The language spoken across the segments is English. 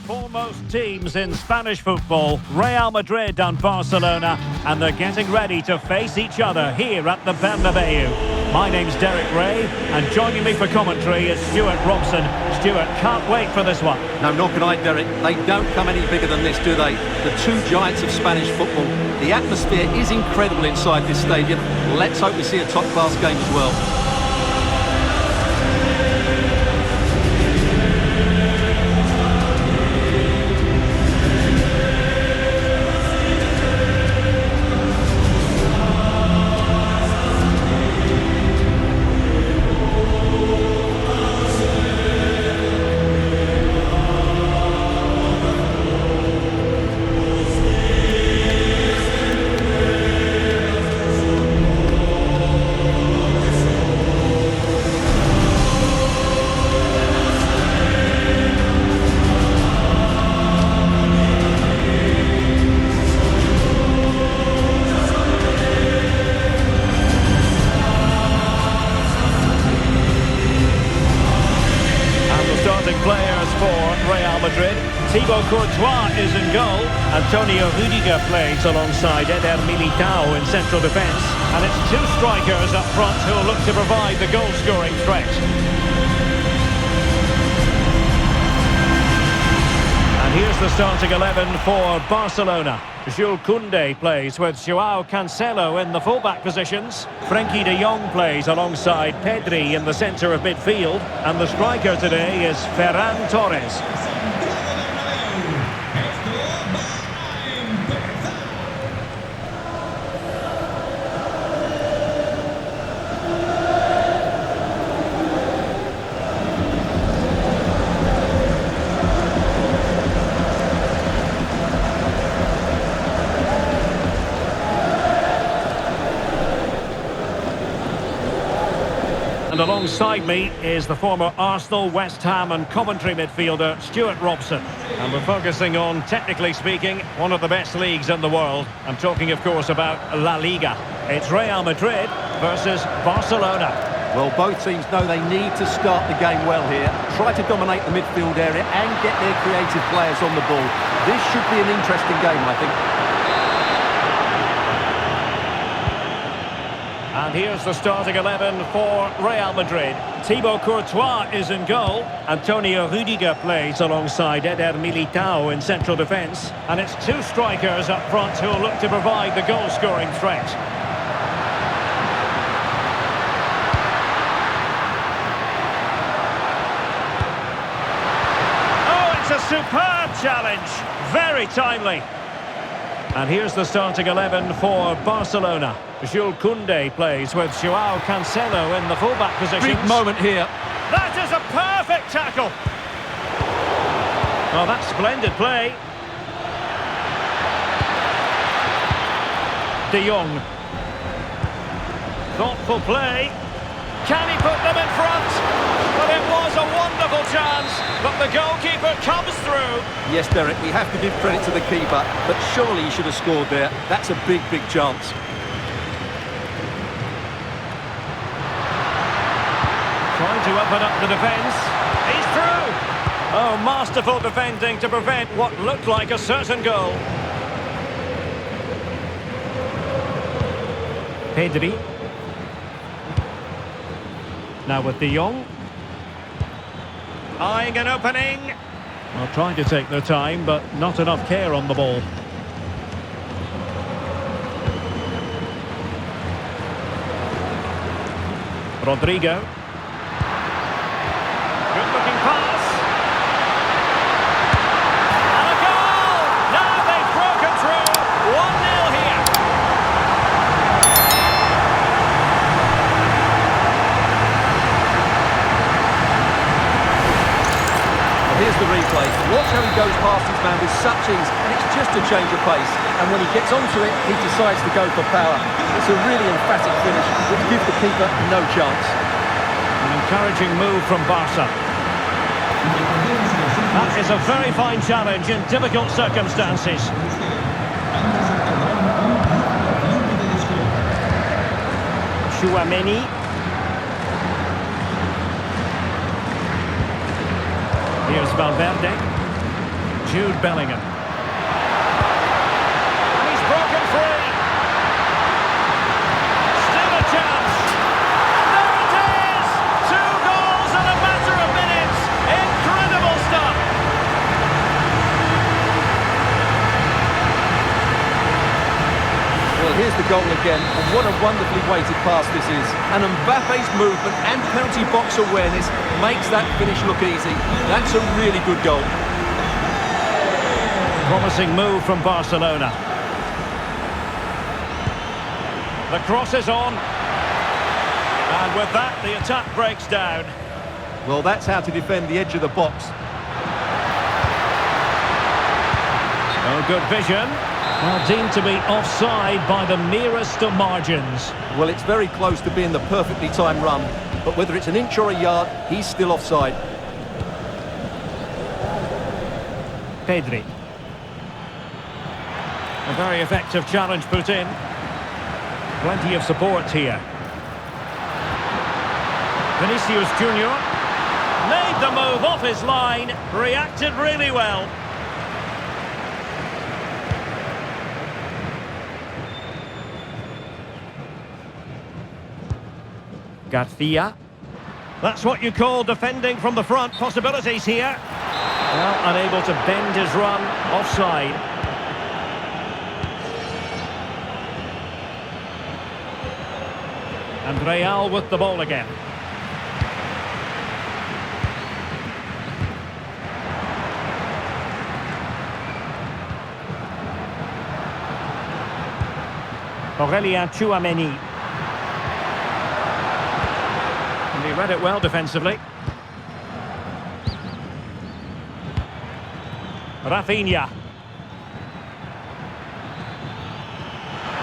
foremost teams in Spanish football, Real Madrid and Barcelona, and they're getting ready to face each other here at the Bernabeu. My name's Derek Ray, and joining me for commentary is Stuart Robson. Stuart, can't wait for this one. No, nor can I, Derek. They don't come any bigger than this, do they? The two giants of Spanish football. The atmosphere is incredible inside this stadium. Let's hope we see a top-class game as well. Players for Real Madrid. Thibaut Courtois is in goal. Antonio Rudiger plays alongside Eder Militao in central defence. And it's two strikers up front who will look to provide the goal-scoring threat. And here's the starting 11 for Barcelona. Jules Koundé plays with Joao Cancelo in the fullback positions. Frenkie de Jong plays alongside Pedri in the centre of midfield. And the striker today is Ferran Torres. And alongside me is the former Arsenal, West Ham and Coventry midfielder Stuart Robson. And we're focusing on, technically speaking, one of the best leagues in the world. I'm talking, of course, about La Liga. It's Real Madrid versus Barcelona. Well, both teams know they need to start the game well here. Try to dominate the midfield area and get their creative players on the ball. This should be an interesting game, I think. And here's the starting 11 for Real Madrid. Thibaut Courtois is in goal. Antonio Rudiger plays alongside Eder Militao in central defence. And it's two strikers up front who will look to provide the goal-scoring threat. Oh, it's a superb challenge. Very timely. And here's the starting 11 for Barcelona. Jules Koundé plays with Joao Cancelo in the fullback position. Big moment here. That is a perfect tackle. Oh, that's splendid play. De Jong. Thoughtful play. Can he put them in front? Well, it was a wonderful chance, but the goalkeeper comes through. Yes, Derek, we have to give credit to the keeper, but surely he should have scored there. That's a big, big chance. Trying to open up the defence. He's through. Oh, masterful defending to prevent what looked like a certain goal. Pedri. Now with De Jong. Eyeing an opening. Well, trying to take their time, but not enough care on the ball. Rodrigo. Good looking pass. And a goal! Now they've broken through. 1-0 here. Here's the replay. Watch how he goes past his man with such ease, and it's just a change of pace. And when he gets onto it, he decides to go for power. It's a really emphatic finish, which gives the keeper no chance. An encouraging move from Barca. That is a very fine challenge in difficult circumstances. Chouameni. Here's Valverde. Jude Bellingham. And he's broken free. Still a chance. And there it is! 2 goals in a matter of minutes. Incredible stuff. Well, here's the goal again, and what a wonderfully weighted pass this is. And Mbappe's movement and penalty box awareness makes that finish look easy. That's a really good goal. Promising move from Barcelona. The cross is on. And with that, the attack breaks down. Well, that's how to defend the edge of the box. Oh, good vision. Well, deemed to be offside by the merest of margins. Well, it's very close to being the perfectly timed run, but whether it's an inch or a yard, he's still offside. Pedri. A very effective challenge put in. Plenty of support here. Vinicius Junior made the move off his line, reacted really well. Garcia. That's what you call defending from the front. Possibilities here. Well, unable to bend his run. Offside. And Real with the ball again. Aurelien Tchouameni. And he read it well defensively. Rafinha.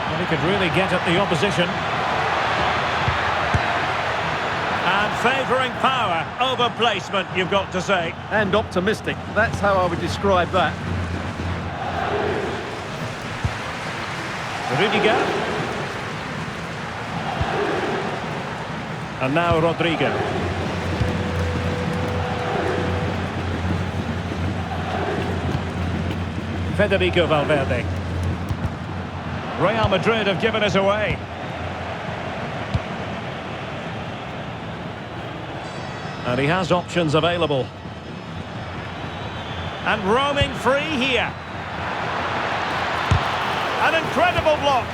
And he could really get at the opposition. And favouring power over placement, you've got to say. And optimistic. That's how I would describe that. Rudiger. And now Rodrigo. Federico Valverde. Real Madrid have given us away. And he has options available. And roaming free here. An incredible block.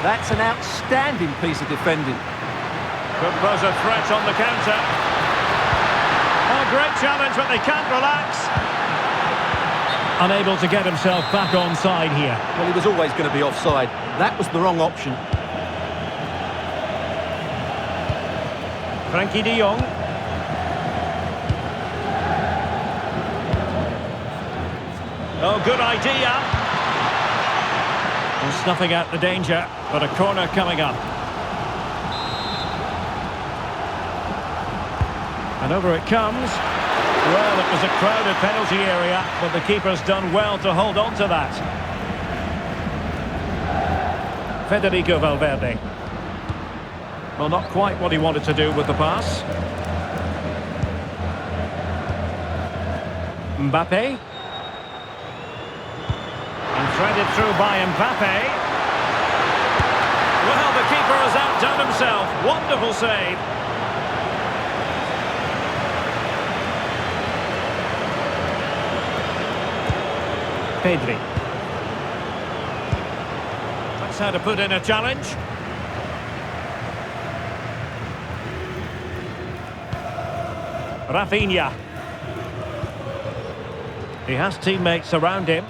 That's an outstanding piece of defending. Could pose a threat on the counter. Oh, great challenge, but they can't relax. Unable to get himself back onside here. Well, he was always going to be offside. That was the wrong option. Frankie de Jong. Oh, good idea. And snuffing out the danger, but a corner coming up. And over it comes. Well, it was a crowded penalty area, but the keeper's done well to hold on to that. Federico Valverde. Well, not quite what he wanted to do with the pass. Mbappe. And threaded through by Mbappe. Well, the keeper has outdone himself. Wonderful save. Pedri. That's how to put in a challenge. Rafinha. He has teammates around him.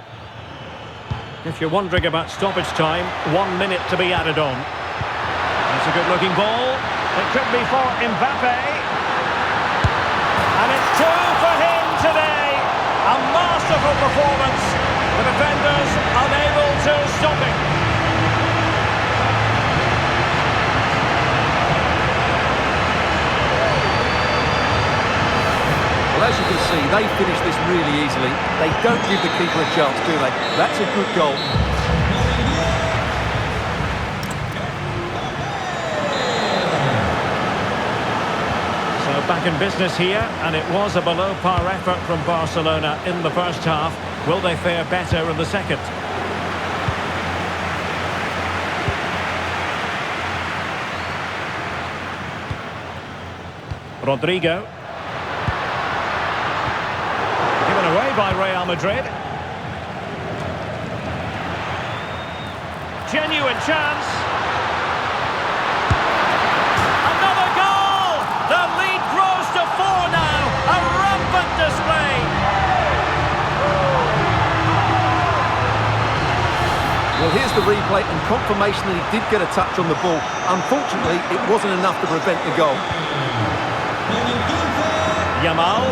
If you're wondering about stoppage time, 1 minute to be added on. That's a good-looking ball. It could be for Mbappe. And it's 2 for him today. A masterful performance. The defenders unable to stop him. Well, as you can see, they finish this really easily. They don't give the keeper a chance, do they? That's a good goal. So back in business here, and it was a below-par effort from Barcelona in the first half. Will they fare better in the second? Rodrigo. Given away by Real Madrid. Genuine chance. Another goal! The lead grows to 4 now. A rampant display. Well, here's the replay and confirmation that he did get a touch on the ball. Unfortunately, it wasn't enough to prevent the goal. Yamal.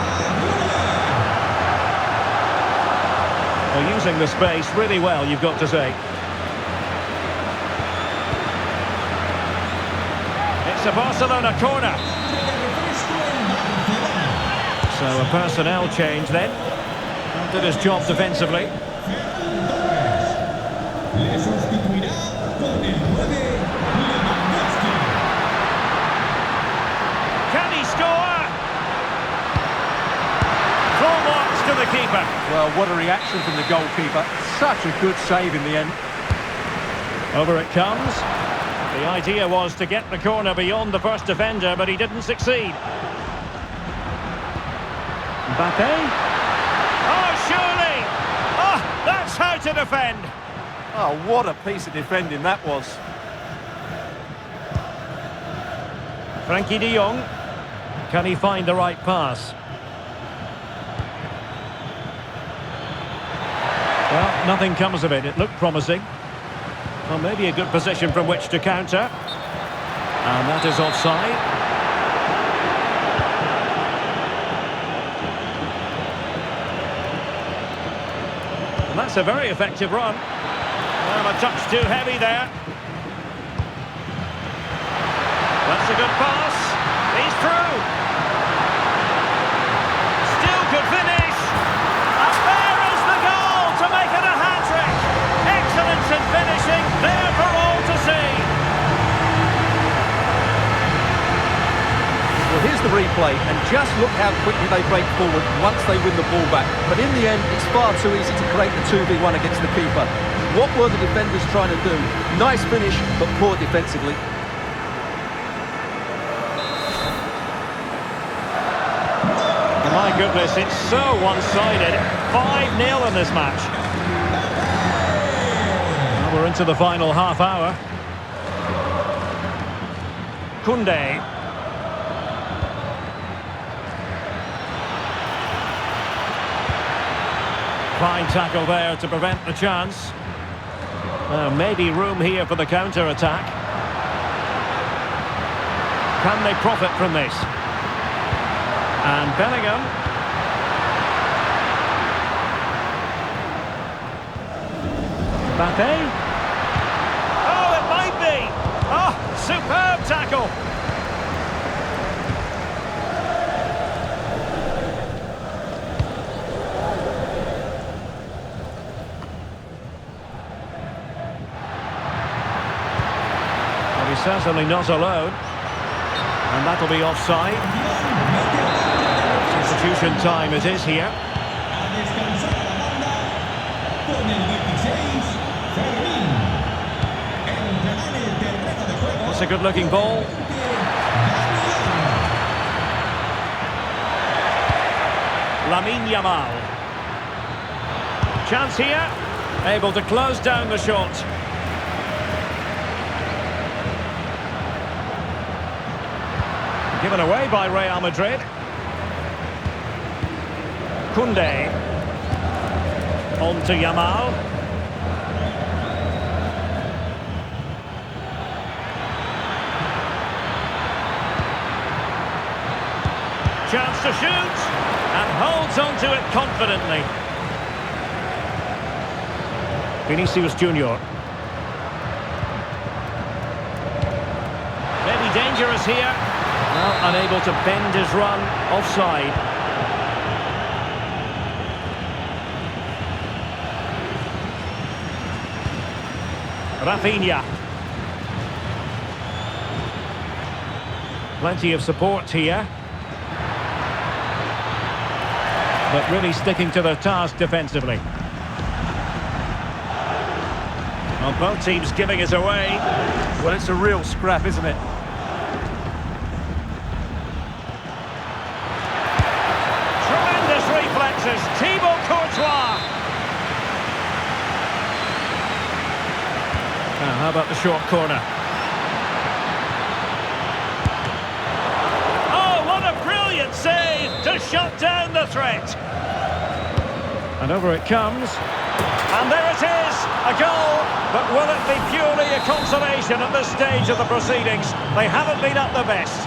Well, using the space really well, you've got to say. It's a Barcelona corner. So a personnel change then. Did his job defensively. Can he score? Full marks to the keeper. Well, what a reaction from the goalkeeper. Such a good save in the end. Over it comes. The idea was to get the corner beyond the first defender, but he didn't succeed. Mbappe. Oh, surely! Oh, that's how to defend. Oh, what a piece of defending that was. Frankie de Jong. Can he find the right pass? Well, nothing comes of it. It looked promising. Well, maybe a good position from which to counter. And that is offside. And that's a very effective run. Well, a touch too heavy there. That's a good pass. He's through. Still could finish. And there is the goal to make it a hat-trick. Excellence in finishing, there for all to see. Well, here's the replay, and just look how quickly they break forward once they win the ball back. But in the end, it's far too easy to create the 2v1 against the keeper. What were the defenders trying to do? Nice finish, but poor defensively. My goodness, it's so one-sided. 5-0 in this match. Well, we're into the final half hour. Koundé. Fine tackle there to prevent the chance. Maybe room here for the counter-attack. Can they profit from this? And Bellingham. Mbappe. Oh, it might be. Oh, superb tackle. Well, he's certainly not alone. And that'll be offside. Substitution time it is here. That's a good-looking ball. Lamine Yamal. Chance here. Able to close down the shot. Given away by Real Madrid. Koundé. On to Yamal. Chance to shoot. And holds on to it confidently. Vinicius Junior. Maybe dangerous here. Well, unable to bend his run. Offside. Rafinha. Plenty of support here. But really sticking to their task defensively. Well, both teams giving it away. Well, it's a real scrap, isn't it? Tremendous reflexes, Thibaut Courtois. Now, how about the short corner? Oh, what a brilliant save to shut down the threat. And over it comes. And there it is, a goal. But will it be purely a consolation at this stage of the proceedings? They haven't been at their best.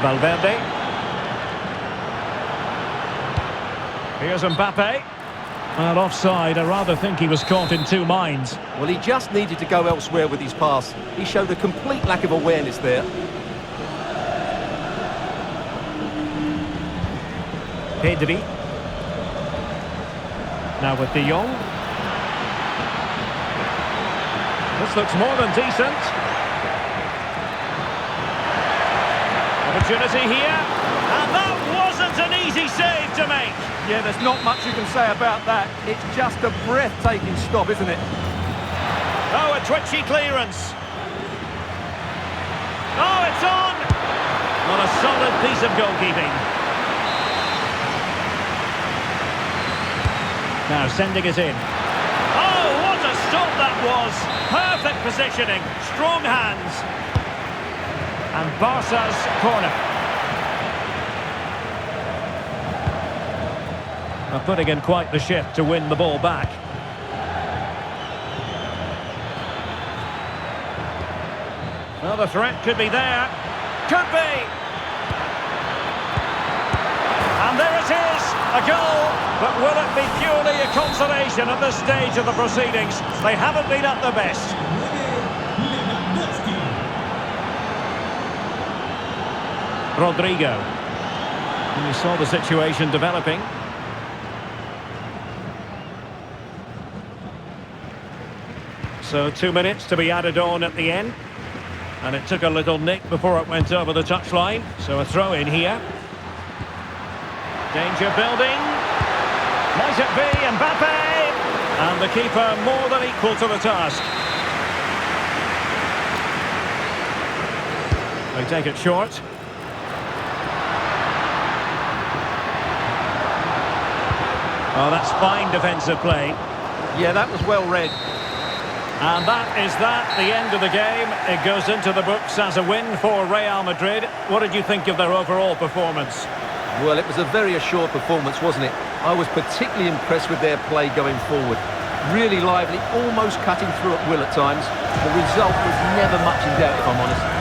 Valverde. Here's Mbappe. Well, offside. I rather think he was caught in two minds. Well, he just needed to go elsewhere with his pass. He showed a complete lack of awareness there. Pedri. Now with De Jong. This looks more than decent. Opportunity here. And that wasn't an easy save to make. Yeah, there's not much you can say about that. It's just a breathtaking stop, isn't it? Oh, a twitchy clearance. Oh, it's on. Not a solid piece of goalkeeping. Now sending it in. Oh, what a stop that was. Perfect positioning, strong hands. And Barca's corner. They're putting in quite the shift to win the ball back. Well, the threat could be there. Could be. And there it is, a goal. But will it be purely a consolation at this stage of the proceedings? They haven't been at their best. Rodrigo. And you saw the situation developing. So 2 minutes to be added on at the end. And it took a little nick before it went over the touchline. So a throw in here. Danger building. Might it be Mbappe? And the keeper more than equal to the task. They take it short. Oh, that's fine defensive play. Yeah, that was well read. And that is the end of the game. It goes into the books as a win for Real Madrid. What did you think of their overall performance? Well, it was a very assured performance, wasn't it? I was particularly impressed with their play going forward. Really lively, almost cutting through at will at times. The result was never much in doubt, if I'm honest.